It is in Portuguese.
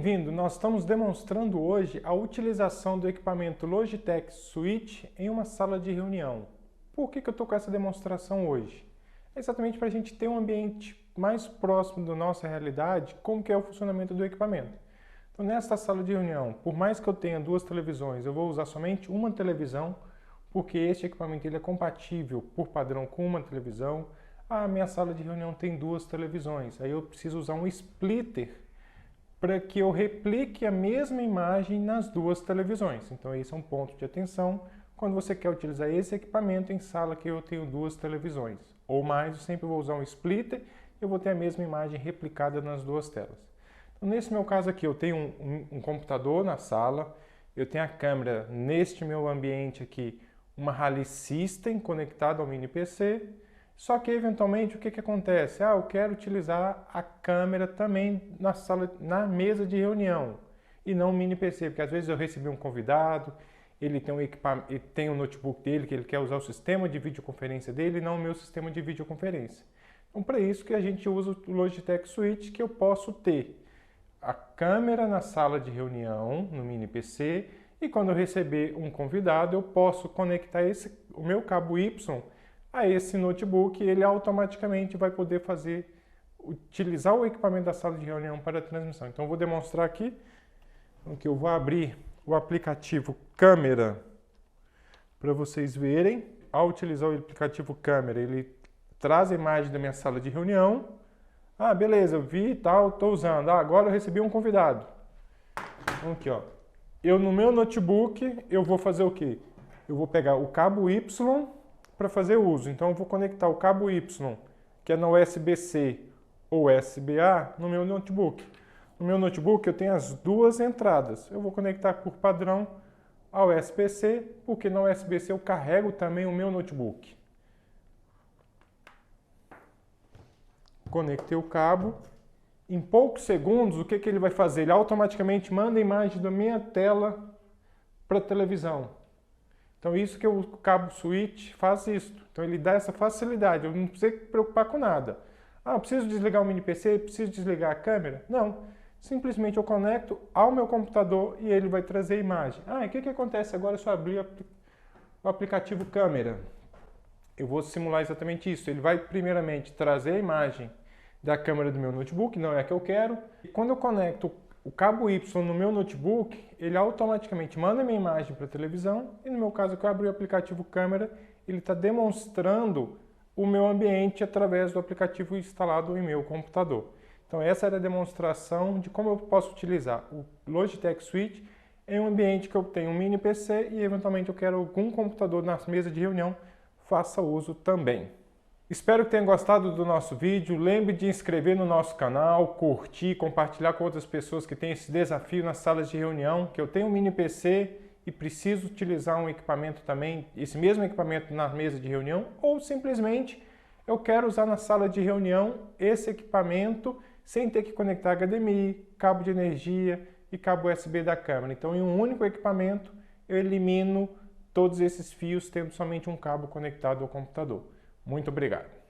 bem-vindo! Nós estamos demonstrando hoje a utilização do equipamento Logitech Switch em uma sala de reunião. Por que eu estou com essa demonstração hoje? É exatamente para a gente ter um ambiente mais próximo da nossa realidade, como que é o funcionamento do equipamento. Então, nesta sala de reunião, por mais que eu tenha duas televisões, eu vou usar somente uma televisão, porque este equipamento ele é compatível por padrão com uma televisão. A minha sala de reunião tem duas televisões, aí eu preciso usar um splitter para que eu replique a mesma imagem nas duas televisões. Então esse é um ponto de atenção quando você quer utilizar esse equipamento em sala que eu tenho duas televisões. Ou mais, eu sempre vou usar um splitter e eu vou ter a mesma imagem replicada nas duas telas. Então, nesse meu caso aqui, eu tenho um computador na sala, eu tenho a câmera neste meu ambiente aqui, uma Rally System conectada ao mini PC. Só que, eventualmente, o que acontece? Eu quero utilizar a câmera também na mesa de reunião e não o mini PC, porque às vezes eu recebi um convidado, ele tem um equipamento, ele tem um notebook dele que ele quer usar o sistema de videoconferência dele e não o meu sistema de videoconferência. Então, para isso que a gente usa o Logitech Switch, que eu posso ter a câmera na sala de reunião, no mini PC, e quando eu receber um convidado, eu posso conectar o meu cabo Y a esse notebook, ele automaticamente vai poder utilizar o equipamento da sala de reunião para a transmissão. Então eu vou demonstrar aqui, que eu vou abrir o aplicativo Câmera para vocês verem. Ao utilizar o aplicativo Câmera, ele traz a imagem da minha sala de reunião. Beleza, eu vi e tal, estou usando. Agora eu recebi um convidado. Então aqui, ó. No meu notebook, eu vou fazer o quê? Eu vou pegar o cabo Y para fazer uso. Então eu vou conectar o cabo Y, que é na USB-C ou USB-A, no meu notebook. No meu notebook eu tenho as duas entradas. Eu vou conectar por padrão ao USB-C, porque na USB-C eu carrego também o meu notebook. Conectei o cabo. Em poucos segundos, o que ele vai fazer? Ele automaticamente manda a imagem da minha tela para a televisão. Então isso que o cabo Switch faz isso. Então ele dá essa facilidade, eu não preciso me preocupar com nada. Preciso desligar o mini PC, preciso desligar a câmera? Não, simplesmente eu conecto ao meu computador e ele vai trazer a imagem. O que acontece agora se eu abrir o aplicativo Câmera? Eu vou simular exatamente isso. Ele vai primeiramente trazer a imagem da câmera do meu notebook, não é a que eu quero. E quando eu conecto o cabo Y no meu notebook, ele automaticamente manda a minha imagem para a televisão e no meu caso, que eu abri o aplicativo Câmera, ele está demonstrando o meu ambiente através do aplicativo instalado em meu computador. Então essa era a demonstração de como eu posso utilizar o Logitech Switch em um ambiente que eu tenho um mini PC e eventualmente eu quero algum computador na mesa de reunião, faça uso também. Espero que tenham gostado do nosso vídeo. Lembre de inscrever no nosso canal, curtir, compartilhar com outras pessoas que têm esse desafio nas salas de reunião, que eu tenho um mini PC e preciso utilizar um equipamento também, esse mesmo equipamento na mesa de reunião, ou simplesmente eu quero usar na sala de reunião esse equipamento sem ter que conectar HDMI, cabo de energia e cabo USB da câmera. Então, em um único equipamento, eu elimino todos esses fios tendo somente um cabo conectado ao computador. Muito obrigado.